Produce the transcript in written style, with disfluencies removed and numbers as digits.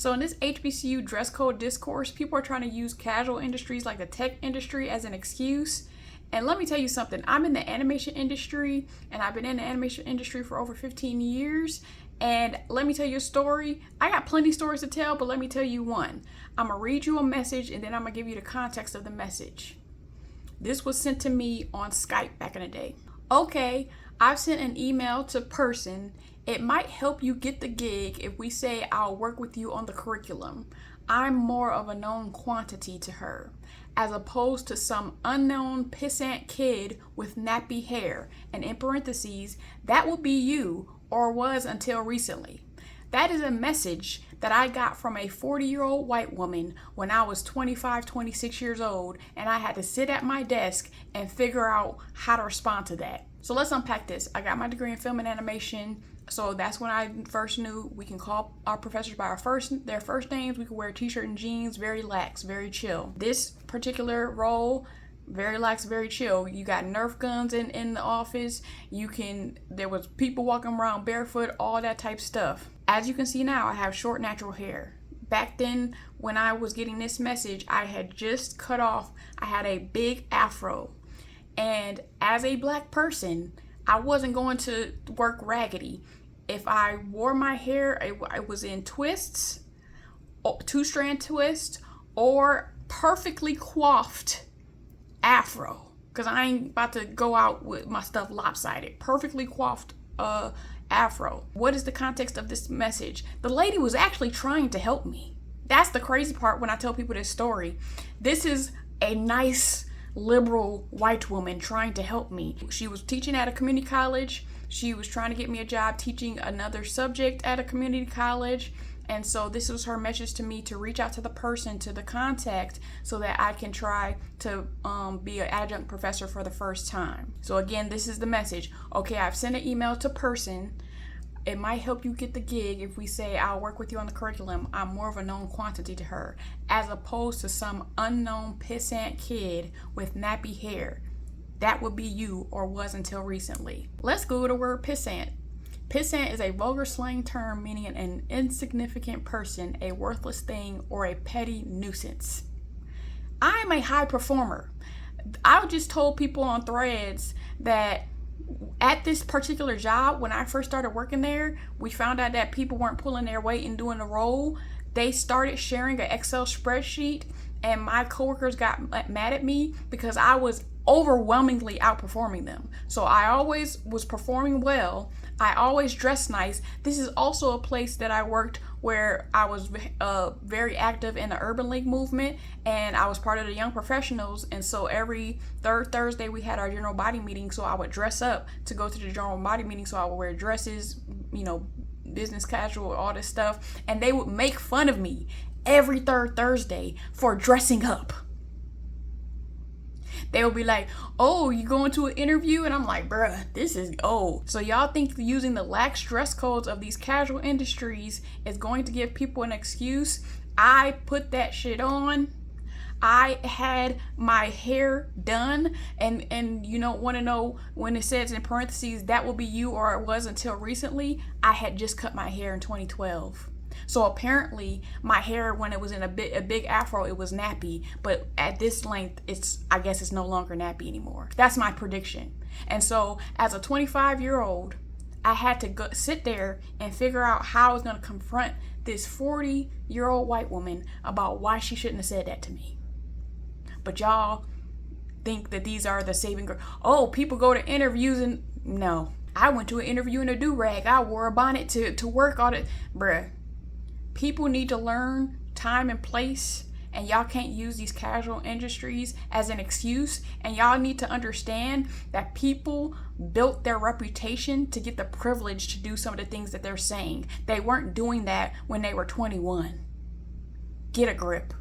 So in this HBCU dress code discourse, people are trying to use casual industries like the tech industry as an excuse. And let me tell you something, I'm in the animation industry and I've been in the animation industry for over 15 years. And let me tell you a story. I got plenty of stories to tell, but let me tell you one. I'm gonna read you a message and then I'm gonna give you the context of the message. This was sent to me on Skype back in the day. Okay, I've sent an email to person. It might help you get the gig if we say I'll work with you on the curriculum. I'm more of a known quantity to her, as opposed to some unknown pissant kid with nappy hair. And in parentheses, that will be you or was until recently. That is a message that I got from a 40-year-old white woman when I was 25, 26 years old, and I had to sit at my desk and figure out how to respond to that. So let's unpack this. I got my degree in film and animation, so that's when I first knew we can call our professors by their first names. We could wear a t-shirt and jeans, very lax, very chill. This particular role, very lax, very chill. You got Nerf guns in the office. There was people walking around barefoot, all that type stuff. As you can see now, I have short natural hair. Back then, when I was getting this message, I had just cut off, I had a big afro. And as a black person, I wasn't going to work raggedy. If I wore my hair, it was in twists, 2-strand twist, or perfectly coiffed afro. Because I ain't about to go out with my stuff lopsided. Perfectly coiffed afro. What is the context of this message? The lady was actually trying to help me. That's the crazy part when I tell people this story. This is a nice, liberal white woman trying to help me. She was teaching at a community college. She was trying to get me a job teaching another subject at a community college. And so this was her message to me to reach out to the person, to the contact, so that I can try to be an adjunct professor for the first time. So again, this is the message. Okay, I've sent an email to person. It might help you get the gig if we say I'll work with you on the curriculum. I'm more of a known quantity to her, as opposed to some unknown pissant kid with nappy hair. That would be you or was until recently. Let's go to the word pissant. Pissant is a vulgar slang term meaning an insignificant person, a worthless thing, or a petty nuisance. I am a high performer. I just told people on Threads that at this particular job, when I first started working there, we found out that people weren't pulling their weight and doing the role. They started sharing an Excel spreadsheet, and my coworkers got mad at me because I was overwhelmingly outperforming them. So I always was performing well. I always dressed nice. This is also a place that I worked where I was very active in the Urban League movement, and I was part of the Young Professionals. And so every third Thursday we had our general body meeting. So I would dress up to go to the general body meeting. So I would wear dresses, business casual, all this stuff. And they would make fun of me every third Thursday for dressing up. They will be like, oh, you going to an interview? And I'm like, bruh, this is old. So y'all think using the lax dress codes of these casual industries is going to give people an excuse? I put that shit on. I had my hair done, and you don't want to know when it says in parentheses, that will be you or it was until recently. I had just cut my hair in 2012. So apparently my hair, when it was in a big afro, it was nappy, but at this length, I guess it's no longer nappy anymore. That's my prediction. And so as a 25-year-old, I had to go sit there and figure out how I was going to confront this 40-year-old white woman about why she shouldn't have said that to me. But y'all think that these are the saving grace. Oh, people go to interviews and no. I went to an interview in a do-rag. I wore a bonnet to work on it. Bruh. People need to learn time and place, and y'all can't use these casual industries as an excuse. And y'all need to understand that people built their reputation to get the privilege to do some of the things that they're saying. They weren't doing that when they were 21. Get a grip.